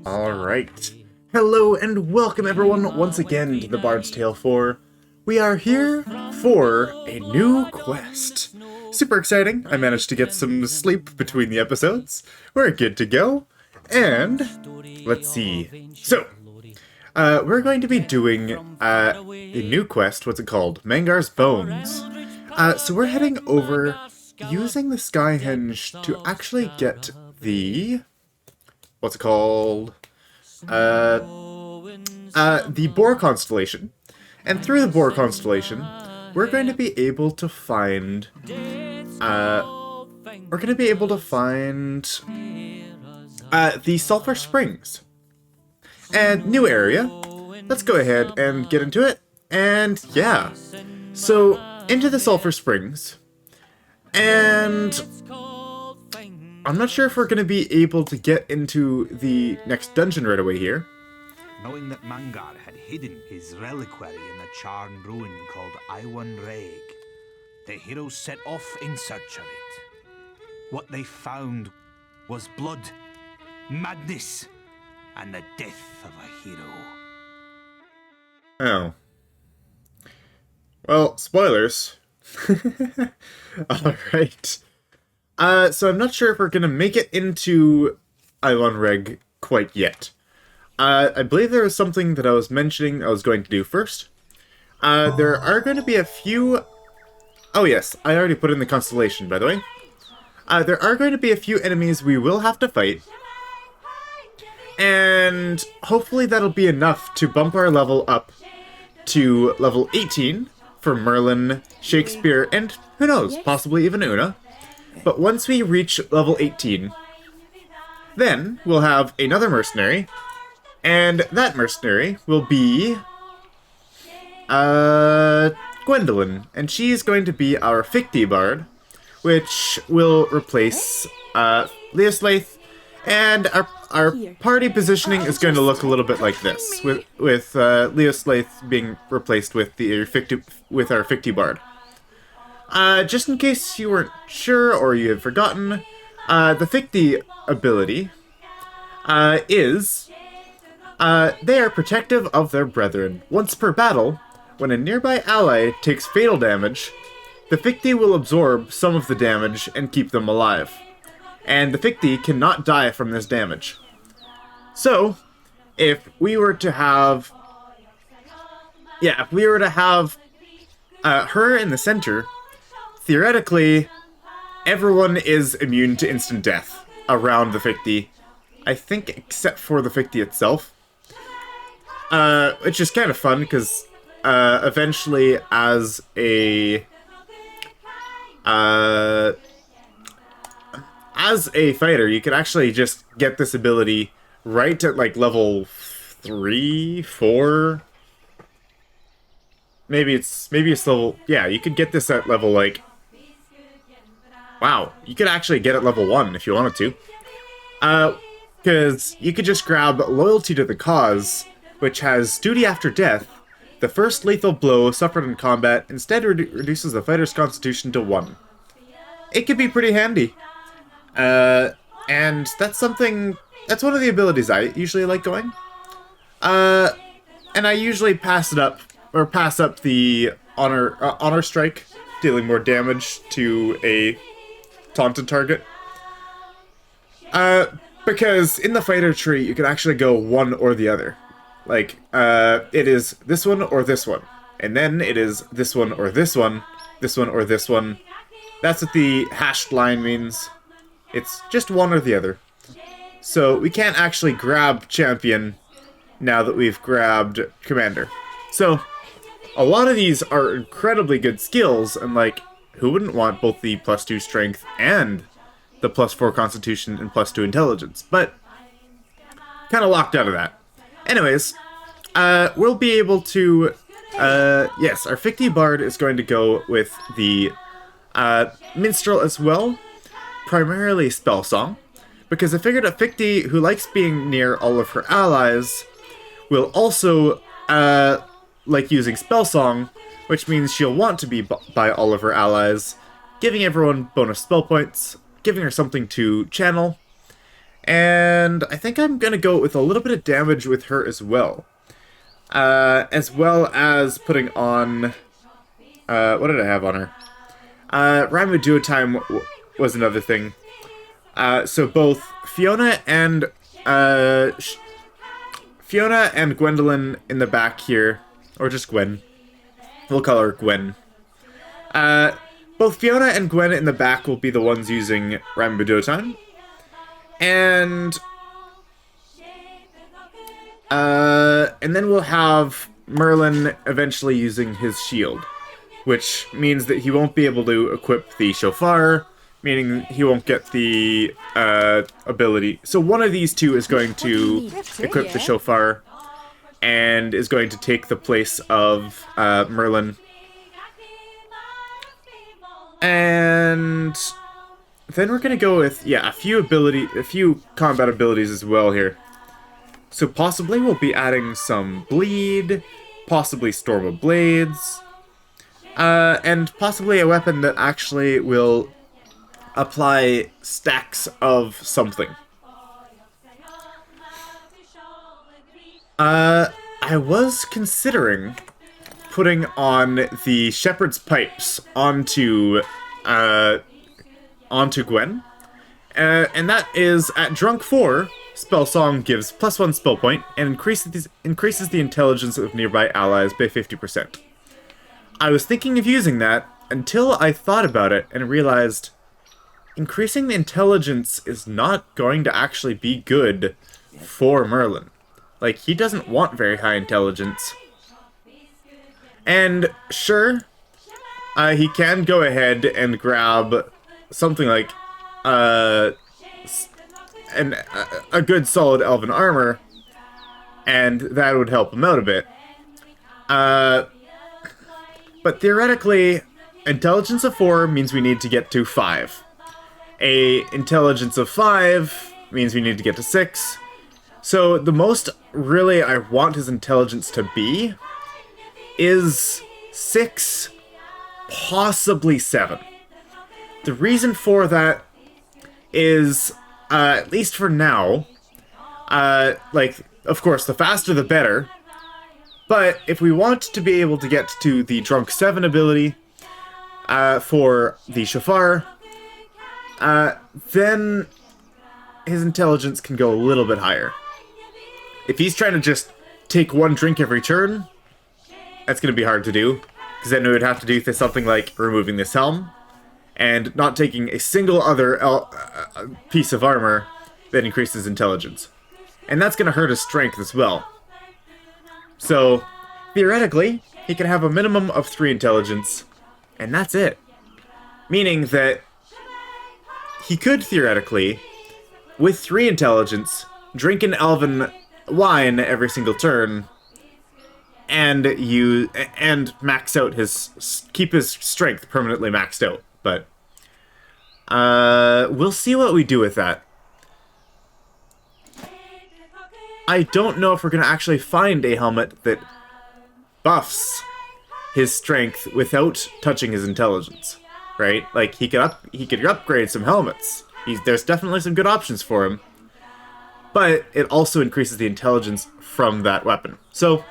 Alright. Hello and welcome everyone once again to the Bard's Tale 4. We are here for a new quest. Super exciting. I managed to get some sleep between the episodes. We're good to go. And let's see. So, we're going to be doing a new quest. What's it called? Mangar's Bones. So we're heading over using the Skyhenge to actually get the... what's it called? The Boar Constellation. And through the Boar Constellation, we're going to be able to find... the Sulfur Springs. And new area. Let's go ahead and get into it. And yeah. So, into the Sulfur Springs. And... I'm not sure if we're going to be able to get into the next dungeon right away here. Knowing that Mangar had hidden his reliquary in a charmed ruin called Mon-Wed-Fri, the heroes set off in search of it. What they found was blood, madness, and the death of a hero. Oh. Well, spoilers. Alright. So I'm not sure if we're going to make it into Mon-Wed-Fri quite yet. I believe there was something that I was mentioning I was going to do first. There are going to be a few... Oh yes, I already put in the Constellation, by the way. There are going to be a few enemies we will have to fight. And hopefully that'll be enough to bump our level up to level 18 for Merlin, Shakespeare, and who knows, possibly even Una. But once we reach level 18, then we'll have another mercenary, and that mercenary will be Gwendolyn, and she's going to be our Ficti Bard, which will replace Lioslaith, and our party positioning is going to look a little bit like this, with Lioslaith being replaced with our Ficti Bard. Just in case you weren't sure or you had forgotten, the Ficti ability is they are protective of their brethren. Once per battle, when a nearby ally takes fatal damage, the Ficti will absorb some of the damage and keep them alive. And the Ficti cannot die from this damage. So, if we were to have... yeah, if we were to have her in the center... theoretically, everyone is immune to instant death around the Ficti. I think except for the Ficti itself. Which is kind of fun, because eventually as a fighter, you can actually just get this ability right at like level 3, 4... Maybe it's level... yeah, you could get this at level, like... wow, you could actually get it level 1 if you wanted to. Because you could just grab Loyalty to the Cause, which has Duty After Death. The first lethal blow suffered in combat instead reduces the fighter's constitution to 1. It could be pretty handy. And that's something... that's one of the abilities I usually like going. And I usually pass up the honor strike, dealing more damage to a taunted target. Because in the fighter tree, you can actually go one or the other. Like, it is this one or this one. And then it is this one or this one, this one or this one. That's what the hashed line means. It's just one or the other. So we can't actually grab champion now that we've grabbed commander. So a lot of these are incredibly good skills, and like, who wouldn't want both the +2 strength and the +4 constitution and +2 intelligence? But kind of locked out of that. Anyways, we'll be able to, yes, our Ficti Bard is going to go with the Minstrel as well, primarily Spell Song, because I figured a Ficti who likes being near all of her allies will also like using Spell Song, which means she'll want to be by all of her allies, giving everyone bonus spell points, giving her something to channel, and And I think I'm going to go with a little bit of damage with her as well. As well as putting on... what did I have on her? Rhyme of Duotime was another thing. So both Fiona and Gwendolyn in the back here, or just Gwen. We'll call her Gwen. Both Fiona and Gwen in the back will be the ones using Rhyme of Duotime. And then we'll have Merlin eventually using his shield, which means that he won't be able to equip the shofar, meaning he won't get the ability. So one of these two is going to equip the shofar and is going to take the place of Merlin. And then we're going to go with, a few combat abilities as well here. So possibly we'll be adding some bleed, possibly Storm of Blades, and possibly a weapon that actually will apply stacks of something. I was considering putting on the Shepherd's Pipes onto Gwen, and that is at Drunk 4. Spell Song gives +1 spell point and increases the intelligence of nearby allies by 50%. I was thinking of using that until I thought about it and realized increasing the intelligence is not going to actually be good for Merlin. Like, he doesn't want very high intelligence. And sure, he can go ahead and grab something like a good solid elven armor, and that would help him out a bit. But theoretically, intelligence of 4 means we need to get to 5. A intelligence of 5 means we need to get to 6. So the most really I want his intelligence to be is 6, possibly 7. The reason for that is, at least for now, of course, the faster the better, but if we want to be able to get to the Drunk 7 ability, for the Shofar, then his intelligence can go a little bit higher. If he's trying to just take one drink every turn, that's going to be hard to do, because then we would have to do something like removing this helm, and not taking a single other piece of armor that increases intelligence. And that's going to hurt his strength as well. So, theoretically, he can have a minimum of 3 intelligence, and that's it. Meaning that he could, theoretically, with 3 intelligence, drink an elven wine every single turn, and max out keep his strength permanently maxed out. But we'll see what we do with that. I don't know if we're gonna actually find a helmet that buffs his strength without touching his intelligence, right? Like, he could upgrade some helmets. There's definitely some good options for him, but it also increases the intelligence from that weapon. So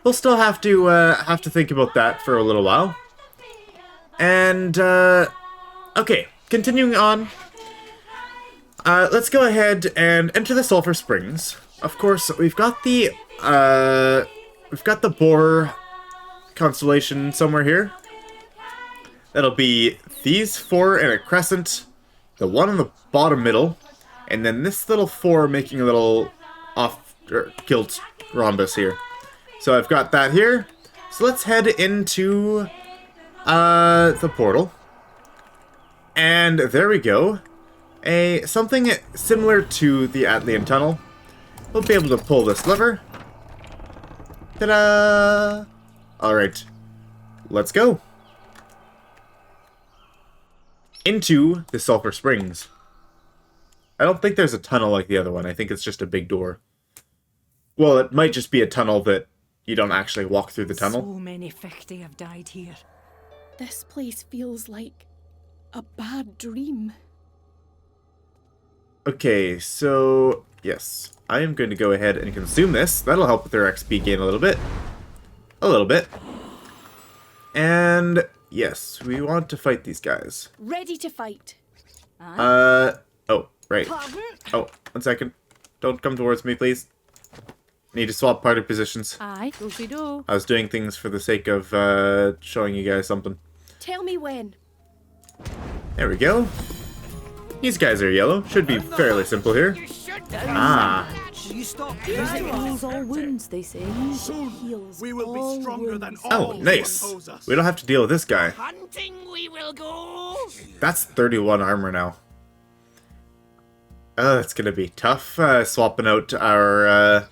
we'll still have to think about that for a little while. And okay, continuing on. Let's go ahead and enter the Sulfur Springs. Of course, we've got the Boar Constellation somewhere here. That'll be these 4 in a crescent, the one in the bottom middle, and then this little 4 making a little off-kilt rhombus here. So I've got that here. So let's head into the portal. And there we go. Something similar to the Atlian Tunnel. We'll be able to pull this lever. Ta-da! Alright. Let's go. Into the Sulfur Springs. I don't think there's a tunnel like the other one. I think it's just a big door. Well, it might just be a tunnel that you don't actually walk through the tunnel. So many Fichte have died here. This place feels like a bad dream. Okay, so yes, I am going to go ahead and consume this. That'll help with their XP gain a little bit. A little bit. And yes, we want to fight these guys. Ready to fight. Oh, right. Oh, 1 second. Don't come towards me, please. Need to swap party positions. Aye, do. I was doing things for the sake of showing you guys something. Tell me when. There we go. These guys are yellow. Should be fairly simple here. Ah. You stop. Music heals all wounds, they say. Heals We will be stronger than Oh, all who nice. oppose us. We don't have to deal with this guy. Hunting we will go. That's 31 armor now. Oh, that's gonna be tough. Swapping out our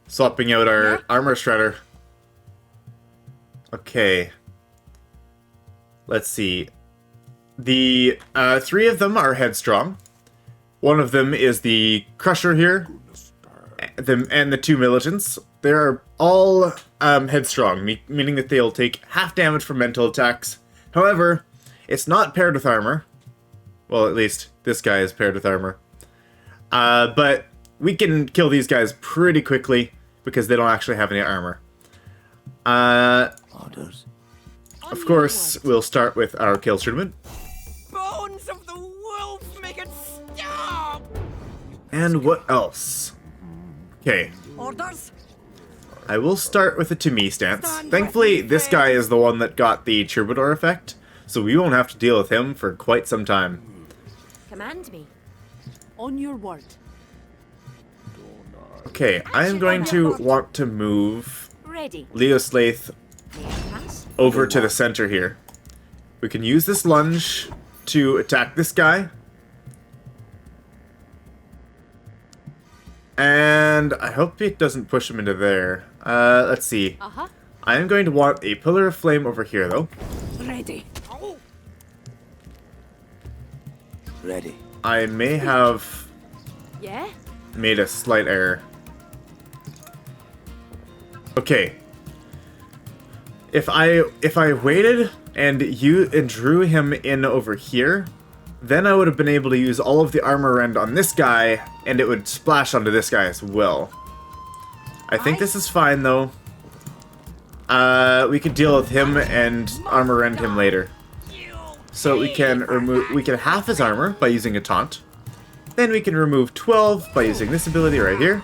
armor shredder. Okay. Let's see. The 3 of them are headstrong. One of them is the crusher here. And the 2 militants. They are all headstrong, meaning that they'll take half damage from mental attacks. However, it's not paired with armor. Well, at least this guy is paired with armor. But we can kill these guys pretty quickly because they don't actually have any armor. Orders. Of course, we'll start with our kill tournament. Bones of the wolf, make it stop. And what else? Okay, Orders? I will start with a to me stance. Thankfully, this guy is the one that got the troubadour effect, so we won't have to deal with him for quite some time. Command me. On your word. Okay, I am going to want to move Ready. Lioslaith May I pass? over to the center here. We can use this lunge to attack this guy. And I hope it doesn't push him into there. Let's see. Uh-huh. I am going to want a pillar of flame over here, though. Ready. Ready. I may have Yeah? made a slight error. Okay. If I waited and drew him in over here, then I would have been able to use all of the armor rend on this guy, and it would splash onto this guy as well. I think this is fine though. We could deal with him and armor rend him later. So we can half his armor by using a taunt. Then we can remove 12 by using this ability right here.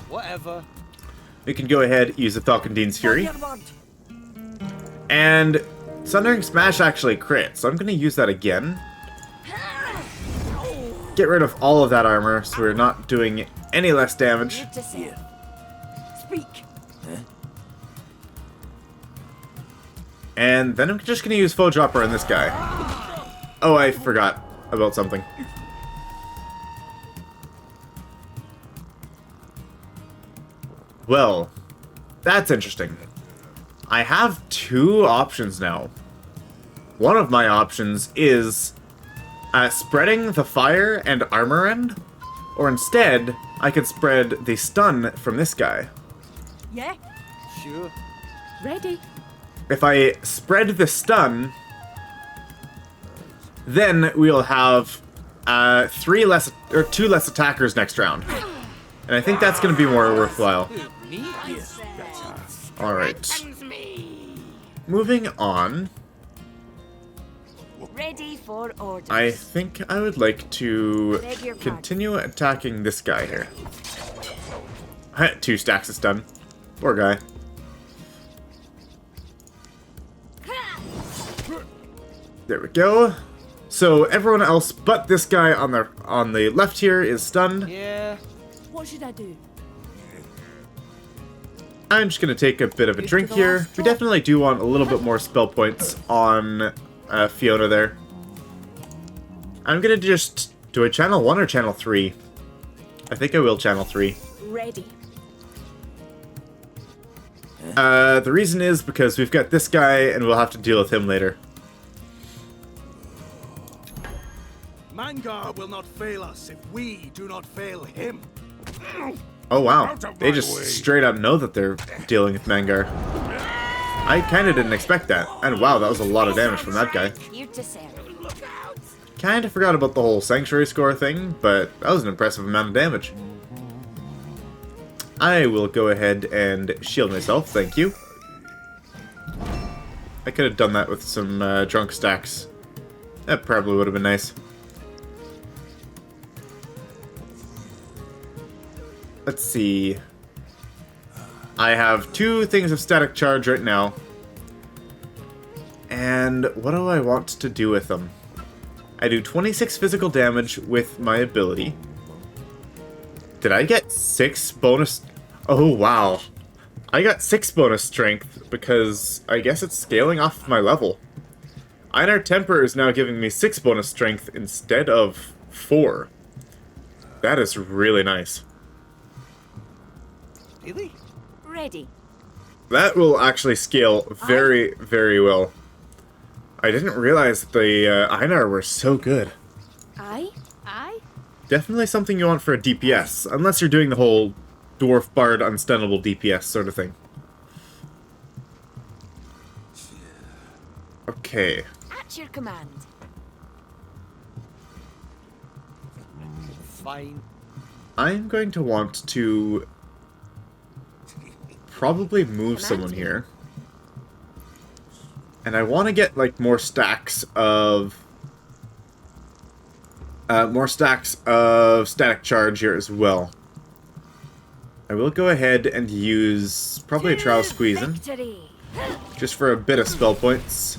Whatever. We can go ahead, use the Falcon Dean's Fury. And Sundering Smash actually crits, so I'm going to use that again. Get rid of all of that armor, so we're not doing any less damage. To say. Speak. And then I'm just going to use Foe Dropper on this guy. Oh, I forgot about something. Well, that's interesting. I have 2 options now. One of my options is spreading the fire and armor end, or instead, I could spread the stun from this guy. Yeah? Sure. Ready. If I spread the stun, then we'll have 2 less attackers next round. And I think that's going to be more worthwhile. Alright. Moving on, Ready for orders. I think I would like to Beg your pardon. continue attacking this guy here. 2 stacks of stun. Poor guy. There we go. So everyone else but this guy on the left here is stunned. Yeah. What should I do? I'm just gonna take a bit of a drink here. We definitely do want a little bit more spell points on Fiona there. I'm gonna do I channel 1 or channel 3? I think I will channel 3. Ready. The reason is because we've got this guy and we'll have to deal with him later. Mangar will not fail us if we do not fail him. Oh wow, they just straight up know that they're dealing with Mangar. I kinda didn't expect that. And wow, that was a lot of damage from that guy. Here to serve. Kinda forgot about the whole sanctuary score thing, but that was an impressive amount of damage. I will go ahead and shield myself, thank you. I could have done that with some drunk stacks. That probably would have been nice. Let's see. I have 2 things of static charge right now. And what do I want to do with them? I do 26 physical damage with my ability. Did I get 6 bonus? Oh, wow. I got 6 bonus strength because I guess it's scaling off my level. Einar Temper is now giving me 6 bonus strength instead of 4. That is really nice. Really? Ready. That will actually scale very, very well. I didn't realize that the Einar were so good. Aye? Definitely something you want for a DPS, unless you're doing the whole Dwarf Bard unstunnable DPS sort of thing. Okay. At your command. Fine. I'm going to want to probably move someone here. And I want to get, like, more stacks of static charge here as well. I will go ahead and use probably a Trial Squeezing, just for a bit of spell points.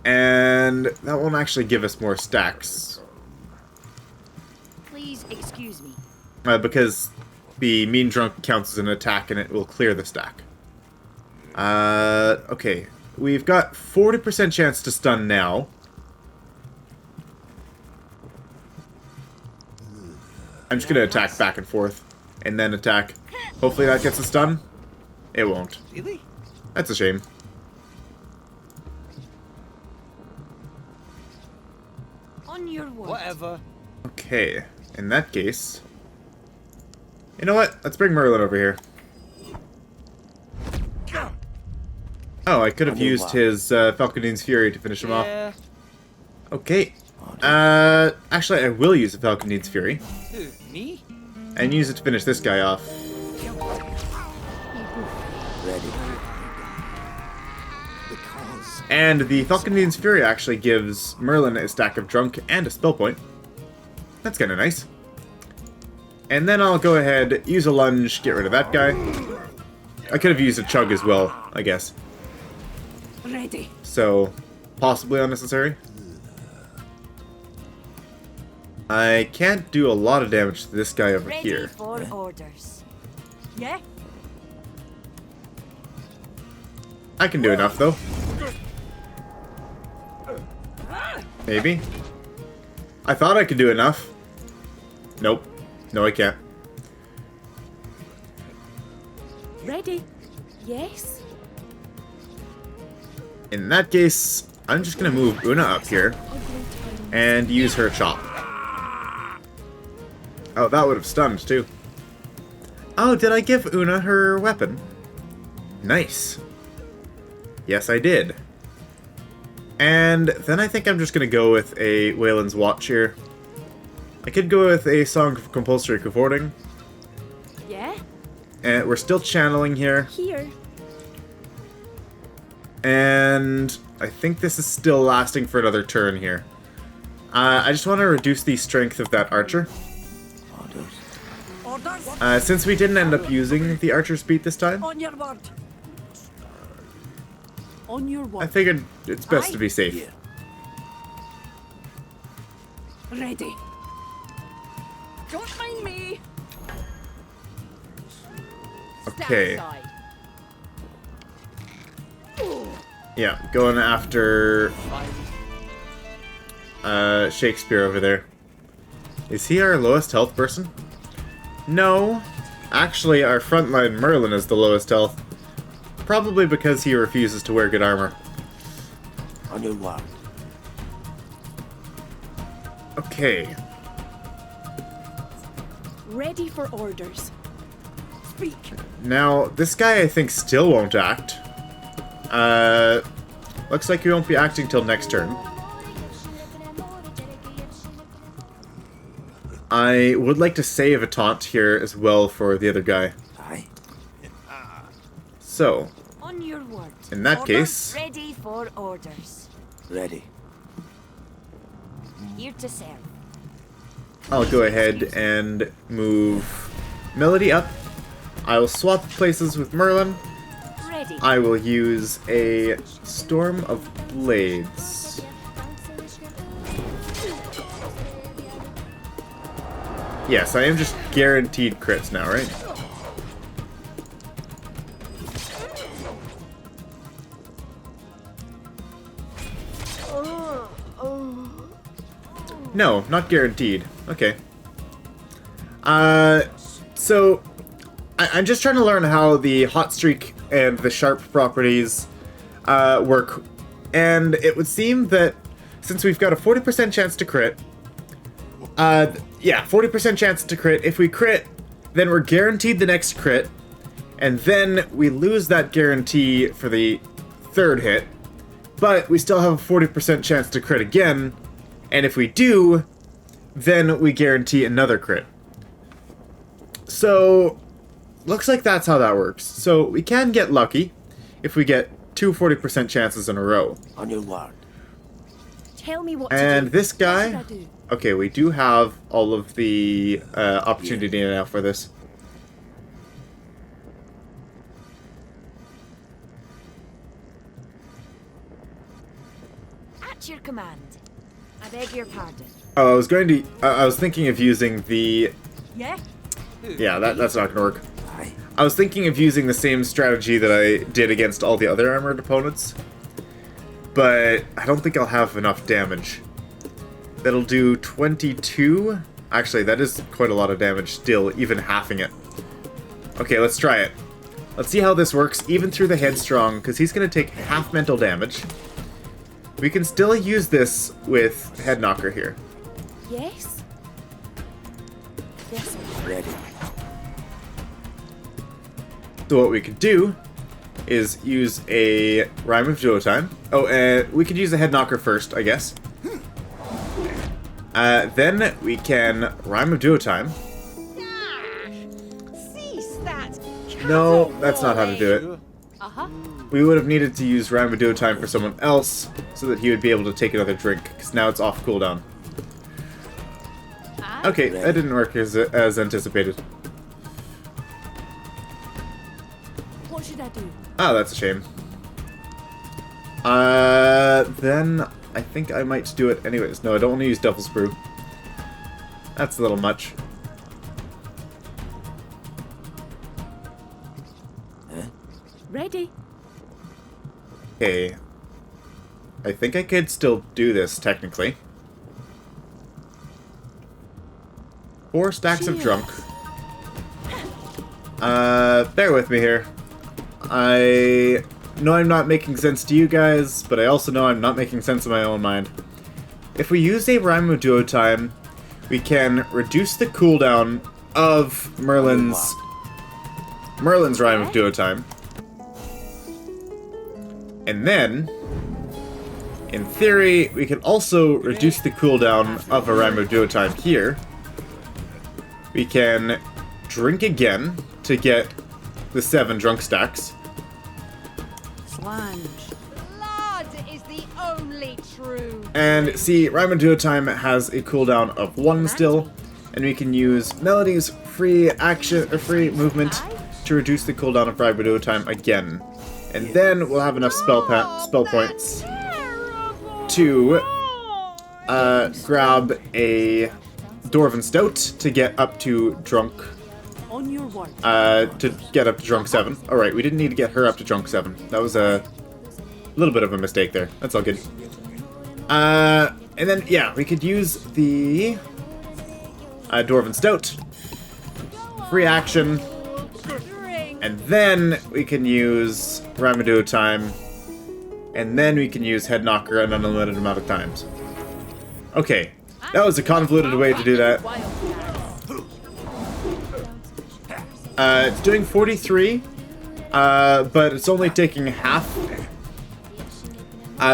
And that won't actually give us more stacks. Please excuse me. Because the Mean Drunk counts as an attack and it will clear the stack. Okay. We've got 40% chance to stun now. I'm just gonna attack back and forth. And then attack. Hopefully that gets a stun. It won't. Really? That's a shame. On your word. Whatever. Okay. In that case... You know what? Let's bring Merlin over here. Oh, I could have used his Falconing's Fury to finish him off. Yeah. Okay. Actually, I will use the Falconing's Fury. Who? Me? And use it to finish this guy off. And the Falconing's Fury actually gives Merlin a stack of Drunk and a spell point. That's kind of nice. And then I'll go ahead, use a lunge, get rid of that guy. I could have used a Chug as well, I guess. Ready. So, possibly unnecessary. I can't do a lot of damage to this guy over Ready here. for orders. Yeah? I can do enough, though. Maybe. I thought I could do enough. Nope. No, I can't. Ready? Yes? In that case, I'm just gonna move Una up here and use her chop. Oh, that would have stunned, too. Oh, did I give Una her weapon? Nice. Yes, I did. And then I think I'm just gonna go with a Wayland's Watch here. I could go with a Song of Compulsory Comforting. Yeah? And we're still channeling here. Here. And I think this is still lasting for another turn here. I just want to reduce the strength of that archer. Orders. Since we didn't end up using the archer's beat this time, On your word. On your I word. figured it's best to be safe. Ready. Don't mind me. Okay. Stand aside. Yeah, going after Shakespeare over there. Is he our lowest health person? No. Actually, our frontline Merlin is the lowest health. Probably because he refuses to wear good armor. On your word. Okay. Ready for orders. Speak. Now, this guy I think still won't act. Looks like he won't be acting till next turn. I would like to save a taunt here as well for the other guy. Aye. So, On your word. in that Orders case, ready for orders. Ready. Here to serve. I'll go ahead and move Melody up. I will swap places with Merlin. Ready. I will use a Storm of Blades. Yes, I am just guaranteed crits now, right? No, not guaranteed. Okay. So I'm just trying to learn how the hot streak and the sharp properties work, and it would seem that since we've got a 40% chance to crit, yeah, 40% chance to crit. If we crit, then we're guaranteed the next crit, and then we lose that guarantee for the third hit, but we still have a 40% chance to crit again, and if we do, then we guarantee another crit. So, looks like that's how that works. So, we can get lucky if we get two 40% chances in a row. On your word. Tell me what to And do. this What guy... should I do? Okay, we do have all of the opportunity now for this. At your command. I beg your pardon. Oh, I was going to... I was thinking of using the... Yeah? Yeah, that's not going to work. Aye. I was thinking of using the same strategy that I did against all the other armored opponents. But I don't think I'll have enough damage. That'll do 22. Actually, that is quite a lot of damage still, even halving it. Okay, let's try it. Let's see how this works, even through the headstrong, because he's going to take half mental damage. We can still use this with head knocker here. Yes? Yes, sir. Ready. So what we could do is use a Rhyme of Duotime. Oh, we could use a head knocker first, I guess. Then we can Rhyme of Duotime. Cease that. No, that's not how to do it. Uh-huh. We would have needed to use Rhyme of Duotime for someone else so that he would be able to take another drink, because now it's off cooldown. Okay, that didn't work as anticipated. What should I do? Oh, that's a shame. Then I think I might do it anyways. No, I don't want to use Devil's Brew. That's a little much. Ready. Okay. I think I could still do this, technically. 4 stacks of drunk. Bear with me here. I know I'm not making sense to you guys, but I also know I'm not making sense in my own mind. If we use a Rhyme of Duotime, we can reduce the cooldown of Merlin's Rhyme of Duotime. And then, in theory, we can also reduce the cooldown of a Rhyme of Duotime here. We can drink again to get the 7 drunk stacks. Slange. Blood is the only true. And see, Rhyme of Duotime has a cooldown of 1 still, and we can use Melody's free action or free movement to reduce the cooldown of Rhyme of Duotime again. And then we'll have enough spell points to grab a Dwarven Stout to get up to drunk. On your word. To get up to drunk 7. Alright, we didn't need to get her up to drunk 7. That was a little bit of a mistake there. That's all good. And then, yeah, we could use the Dwarven Stout. Free action. And then we can use Rhyme of Duotime. And then we can use Head Knocker an unlimited amount of times. Okay, that was a convoluted way to do that. It's doing 43, but it's only taking half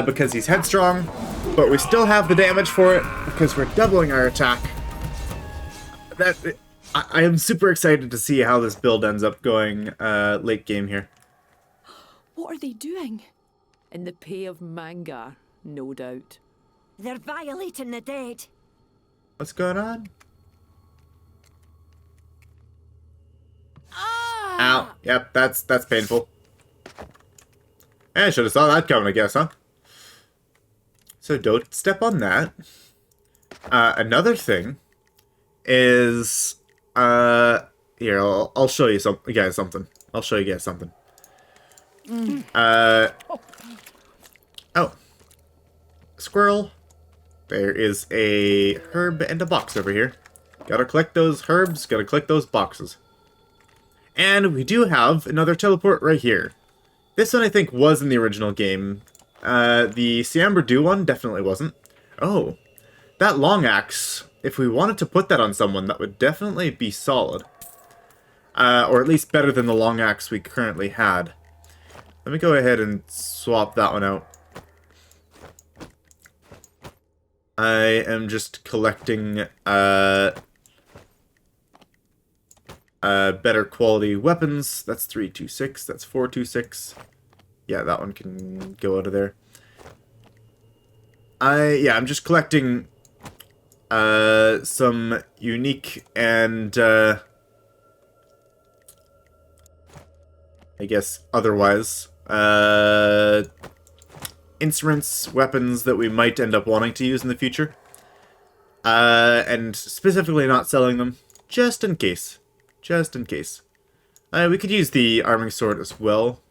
because he's headstrong, but we still have the damage for it because we're doubling our attack. I am super excited to see how this build ends up going late game here. What are they doing? In the pay of Mangar, no doubt. They're violating the dead. What's going on? Ow. Yep, that's painful. I should have saw that coming, I guess, huh? So don't step on that. Another thing is... here, I'll show you guys something. I'll show you guys something. Oh. Squirrel. There is a herb and a box over here. Gotta collect those herbs, gotta collect those boxes. And we do have another teleport right here. This one I think was in the original game. The Siamber Dew one definitely wasn't. Oh. That long axe, if we wanted to put that on someone, that would definitely be solid. Or at least better than the long axe we currently had. Let me go ahead and swap that one out. I am just collecting better quality weapons. That's 326, that's 426. Yeah, that one can go out of there. I'm just collecting some unique and I guess otherwise instruments, weapons that we might end up wanting to use in the future. And specifically not selling them, just in case. Just in case. We could use the arming sword as well.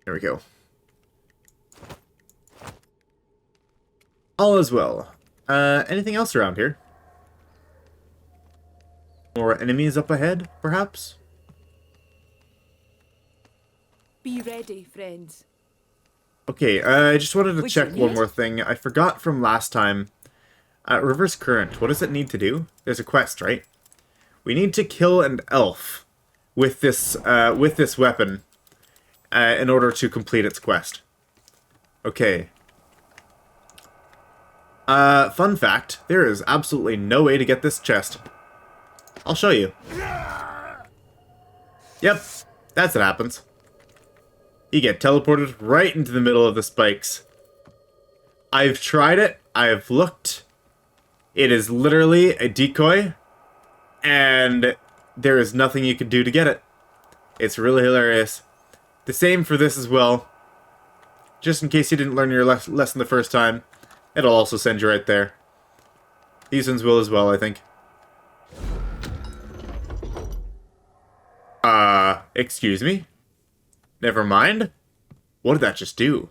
There we go. All is well. Anything else around here? More enemies up ahead, perhaps? Be ready, friends. Okay, I just wanted to What's check your one name? more thing. I forgot from last time. Reverse Current, what does it need to do? There's a quest, right? We need to kill an elf with this weapon in order to complete its quest. Okay. Fun fact, there is absolutely no way to get this chest. I'll show you. Yep, that's what happens. You get teleported right into the middle of the spikes. I've tried it, I've looked. It is literally a decoy, and there is nothing you can do to get it. It's really hilarious. The same for this as well. Just in case you didn't learn your lesson the first time, it'll also send you right there. These ones will as well, I think. Excuse me? Never mind? What did that just do?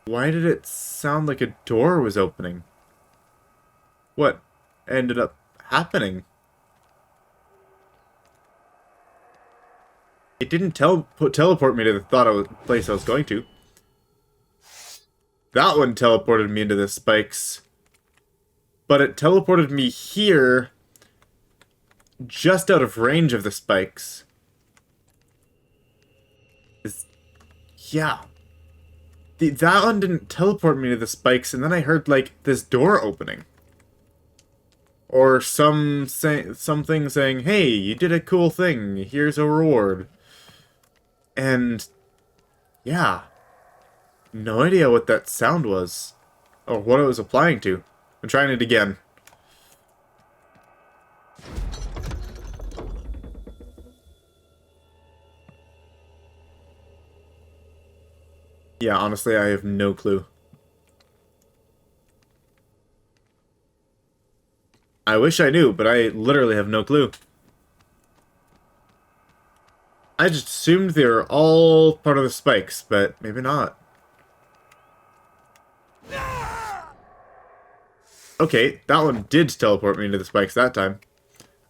Why did it sound like a door was opening? What ended up happening? It didn't teleport me to the place I was going to. That one teleported me into the spikes. But it teleported me here, just out of range of the spikes. Yeah. That one didn't teleport me to the spikes, and then I heard, like, this door opening. Or something saying, hey, you did a cool thing, here's a reward. And, yeah. No idea what that sound was. Or what it was applying to. I'm trying it again. Yeah, honestly, I have no clue. I wish I knew, but I literally have no clue. I just assumed they were all part of the spikes, but maybe not. Okay, that one did teleport me into the spikes that time.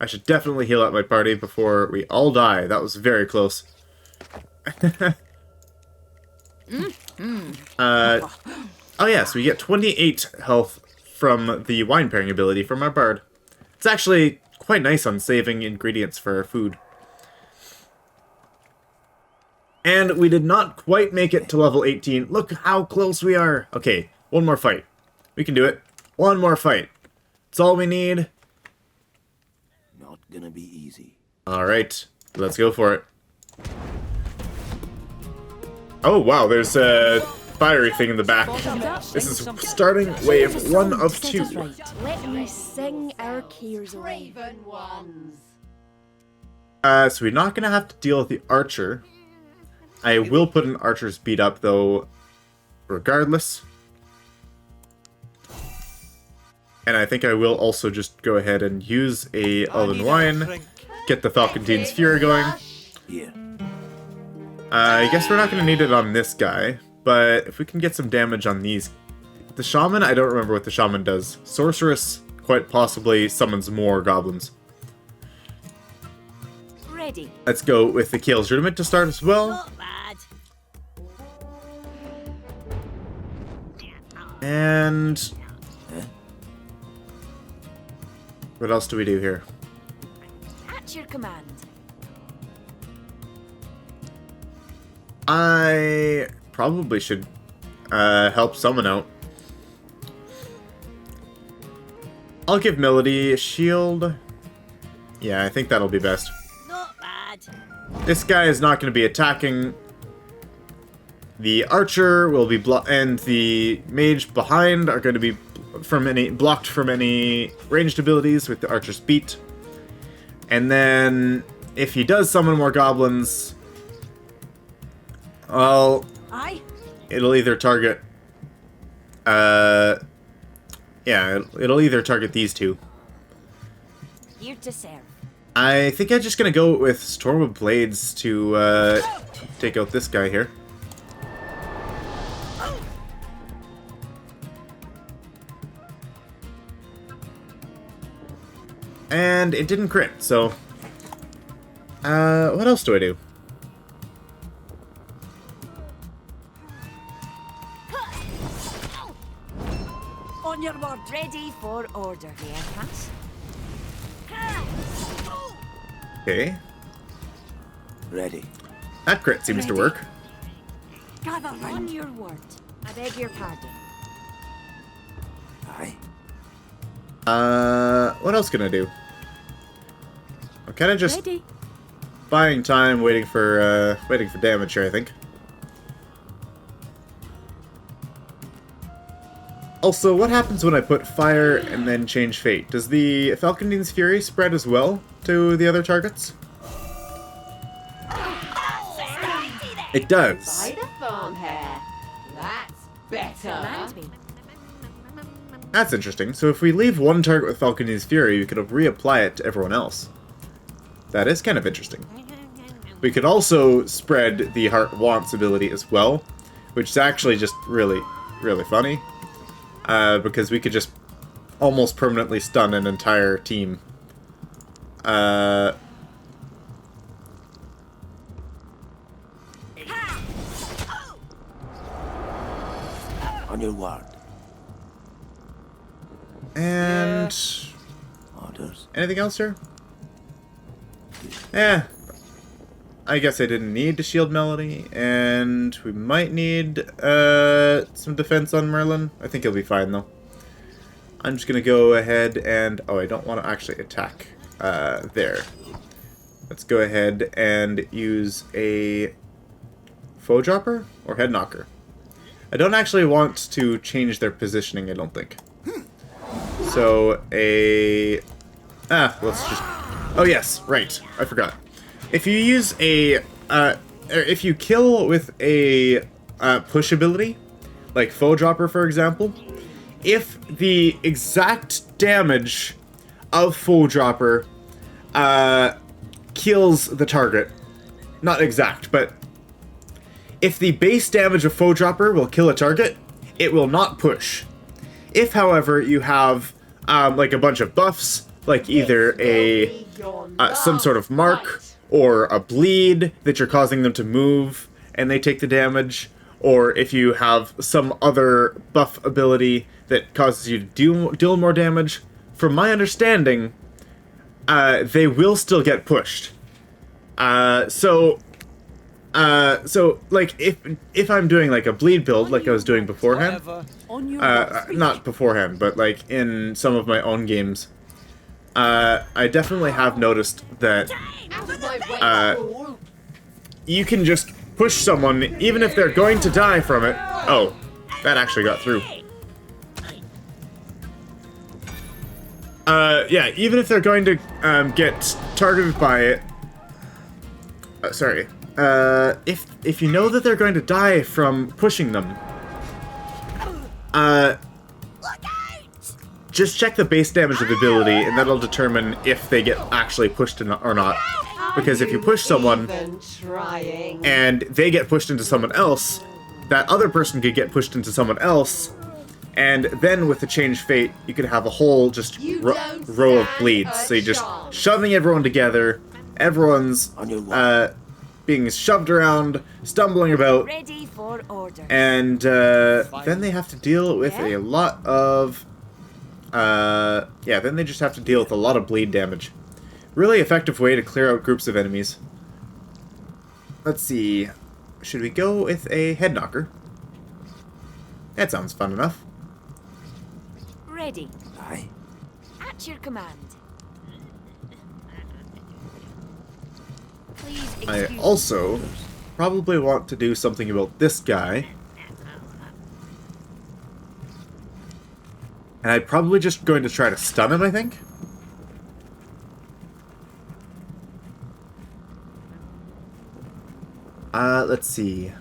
I should definitely heal out my party before we all die. That was very close. Oh yeah, so we get 28 health from the wine pairing ability from our bard. It's actually quite nice on saving ingredients for our food. And we did not quite make it to level 18. Look how close we are. Okay, one more fight. We can do it. One more fight. That's all we need. Not gonna be easy. Alright, let's go for it. Oh wow, there's a fiery thing in the back. This is starting wave 1 of 2. Let me sing our cares away. Raven ones. So we're not gonna have to deal with the archer. I will put an archer's beat up though, regardless. And I think I will also just go ahead and use a Elven Wine, get the Falcontine's Fury going. Here. I guess we're not gonna need it on this guy, but if we can get some damage on these. The Shaman, I don't remember what the Shaman does. Sorceress, quite possibly, summons more goblins. Ready. Let's go with the Kale's Rudiment to start as well. Not bad. And what else do we do here? At your command. I probably should help someone out. I'll give Melody a shield. Yeah, I think that'll be best. Not bad. This guy is not going to be attacking. The archer will be and the mage behind are going to be blocked from any ranged abilities with the archer's beat. And then if he does summon more goblins, well, Aye. it'll either target it'll either target these two. Here to serve. I think I'm just gonna go with Storm of Blades to take out this guy here. And it didn't crit, so what else do I do? On your word. Ready for order, the Empress. Okay, Ready. that crit seems to work. Gather round. On your word. I beg your pardon. Aye. What else can I do? I'm kind of just Ready. buying time, waiting for damage here, I think. Also, what happens when I put fire and then change fate? Does the Falcontine's Fury spread as well to the other targets? It does. By the phone hair. That's better. Command me. That's interesting. So if we leave one target with Falcontine's Fury, we could reapply it to everyone else. That is kind of interesting. We could also spread the Heart Wants ability as well, which is actually just really, really funny. Because we could just almost permanently stun an entire team. On your word. And Orders. anything else here? I guess I didn't need to shield Melody, and we might need some defense on Merlin. I think he'll be fine though. I'm just gonna go ahead and I don't want to actually attack there. Let's go ahead and use a foe dropper or head knocker. I don't actually want to change their positioning, I don't think. So let's just... Oh yes, right. I forgot. If you use if you kill with a push ability, like foe dropper for example, if the exact damage of foe dropper kills the target, not exact, but if the base damage of foe dropper will kill a target, it will not push. If, however, you have like a bunch of buffs, like either some sort of mark or a bleed that you're causing them to move and they take the damage, or if you have some other buff ability that causes you to deal more damage, from my understanding, they will still get pushed. So So, like, if I'm doing, like, a bleed build, like I was doing beforehand, On your mark. not beforehand, but, like, in some of my own games, I definitely have noticed that, you can just push someone, even if they're going to die from it. Oh, that actually got through. Yeah, even if they're going to, get targeted by it, sorry. If you know that they're going to die from pushing them, just check the base damage of the ability, and that'll determine if they get actually pushed or not. Because if you push someone, and they get pushed into someone else, that other person could get pushed into someone else, and then with the change fate, you could have a whole just row of bleeds. So you're just shoving everyone together, everyone's, being shoved around, stumbling about, Ready for order. and then they have to deal with a lot of, yeah, then they just have to deal with a lot of bleed damage. Really effective way to clear out groups of enemies. Let's see, should we go with a head knocker? That sounds fun enough. Ready. Aye. At your command. Please I excuse also probably want to do something about this guy. And I'm probably just going to try to stun him, I think. Let's see.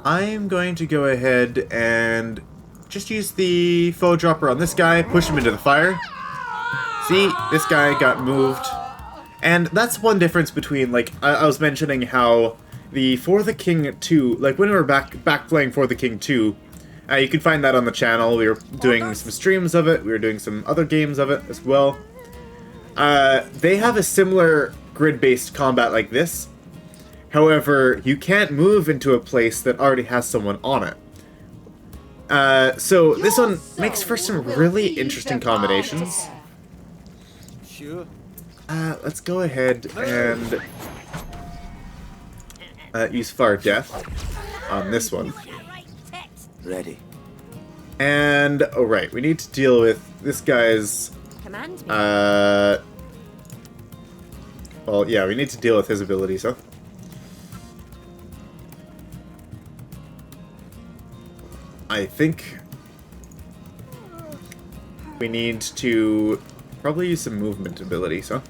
I'm going to go ahead and just use the foe dropper on this guy, push him into the fire. See, this guy got moved. And that's one difference between, like, I was mentioning how the For the King 2, like, when we were back playing For the King 2, you can find that on the channel. We were doing some streams of it, we were doing some other games of it as well. They have a similar grid-based combat like this. However, you can't move into a place that already has someone on it. So this one makes for some really interesting combinations. Sure. Let's go ahead and use Fire Death on this one. Ready. And, oh right, we need to deal with this guy's, command me. well, yeah, we need to deal with his abilities, huh? I think we need to probably use some movement abilities, huh?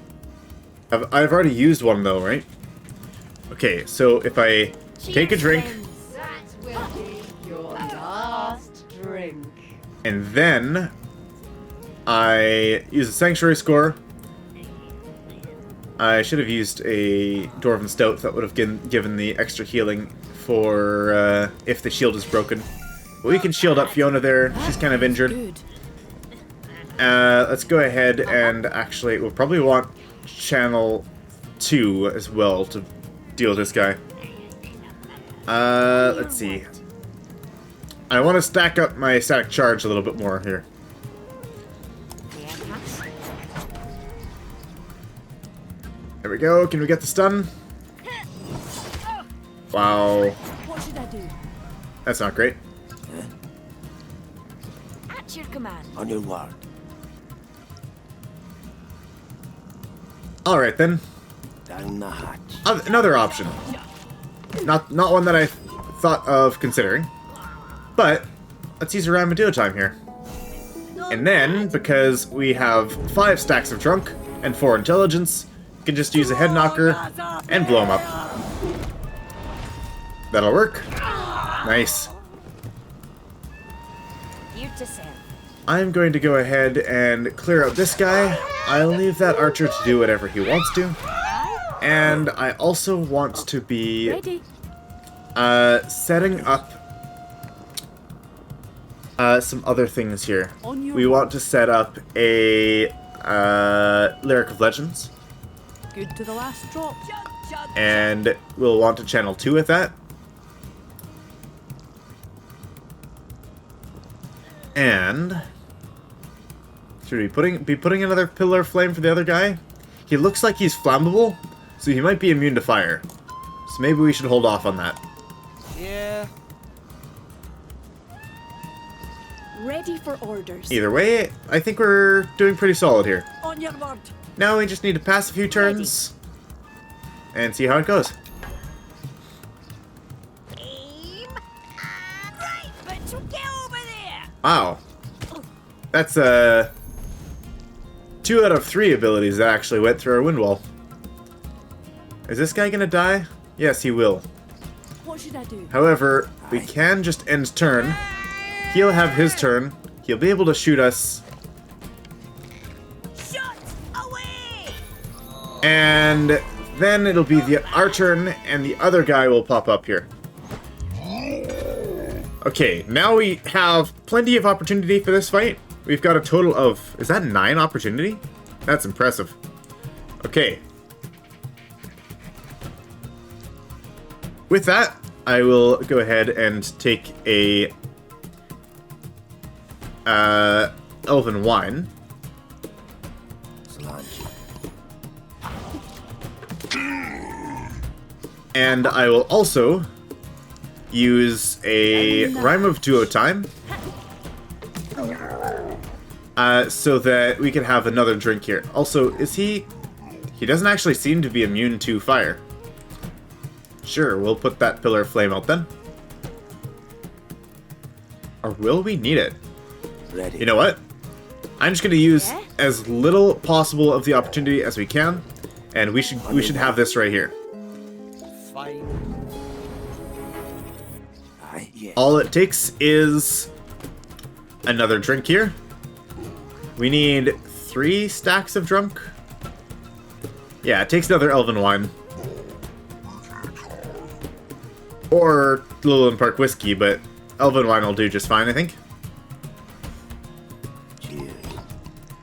I've already used one though, right? Okay, so if I take a drink That will be your last drink. and then I use a Sanctuary Score, I should have used a Dwarven Stout. That would have given the extra healing for if the shield is broken. But we can shield up Fiona there. She's kind of injured. Good. Let's go ahead and actually, we'll probably want Channel 2 as well to deal with this guy. Let's see. I want to stack up my static charge a little bit more here. There we go. Can we get the stun? Wow. What should I do? That's not great. At your command. On your word. Alright then. Down the hatch. Another option. Not one that I thought of considering. But, let's use a Ramadillo time here. And then, because we have 5 stacks of drunk and 4 intelligence, you can just use a head knocker and blow him up. That'll work. Nice. Here to serve. I'm going to go ahead and clear out this guy. I'll leave that archer to do whatever he wants to. And I also want to be Ready. setting up some other things here. On your We want to set up a Lyric of Legends, Good to the last drop. and we'll want to channel 2 with that. And should we be putting another Pillar of Flame for the other guy? He looks like he's flammable, so he might be immune to fire. So maybe we should hold off on that. Yeah. Ready for orders. Either way, I think we're doing pretty solid here. On your word. Now we just need to pass a few turns and see how it goes. Aim. Right, but to get over there. Wow. That's 2 out of 3 abilities that actually went through our wind wall. Is this guy gonna die? Yes, he will. What should I do? However, we can just end turn. He'll have his turn. He'll be able to shoot us. Shut away. And then it'll be our turn, and the other guy will pop up here. Okay, now we have plenty of opportunity for this fight. We've got a total of... Is that 9 opportunity? That's impressive. Okay. With that, I will go ahead and take a... Elven Wine. And I will also use a Rhyme of Duo Time. So that we can have another drink here. Also, is he... He doesn't actually seem to be immune to fire. Sure, we'll put that Pillar of Flame out then. Or will we need it? Ready. You know what? I'm just gonna use as little possible of the opportunity as we can, and we should have this right here. Fine. Aye, yeah. All it takes is another drink here. We need 3 stacks of drunk. Yeah, it takes another Elven Wine. Or Lowland Park Whiskey, but Elven Wine will do just fine, I think.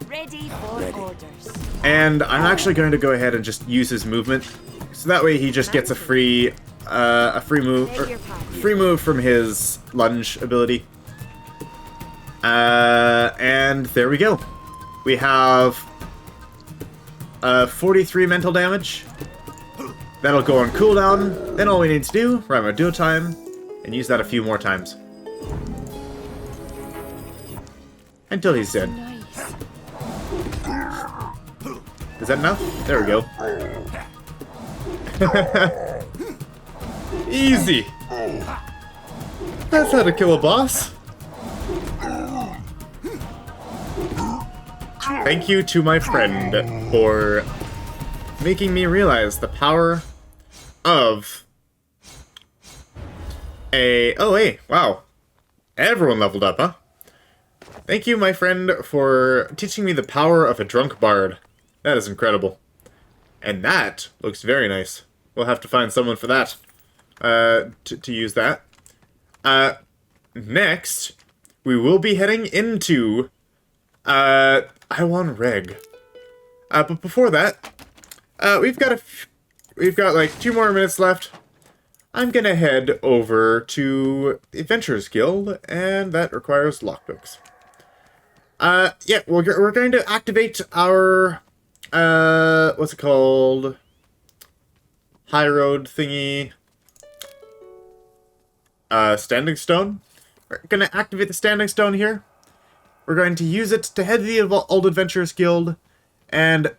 Ready for orders. And I'm actually going to go ahead and just use his movement, so that way he just gets a free move from his lunge ability. And there we go. We have 43 mental damage. That'll go on cooldown. Then all we need to do, Rhyme of Duo Time, and use that a few more times. Until he's dead. Nice. Is that enough? There we go. Easy. That's how to kill a boss. Thank you to my friend for making me realize the power of a... Oh, hey, wow. Everyone leveled up, huh? Thank you, my friend, for teaching me the power of a drunk bard. That is incredible. And that looks very nice. We'll have to find someone for that. To use that. Next, we will be heading into Iwan Reg. But before that, we've got like 2 more minutes left. I'm gonna head over to the Adventurers Guild, and that requires lockbooks. Yeah, we're going to activate our what's it called? High road thingy. Standing stone. We're gonna activate the standing stone here. We're going to use it to head to the Old Adventurers Guild and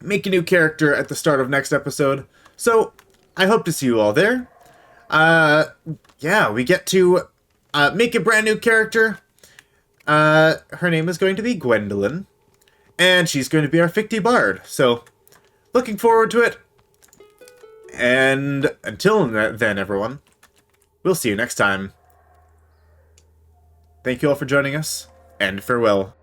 make a new character at the start of next episode. So, I hope to see you all there. Yeah, we get to make a brand new character. Her name is going to be Gwendolyn. And she's going to be our Ficti Bard. So, looking forward to it. And until then, everyone, we'll see you next time. Thank you all for joining us, and farewell.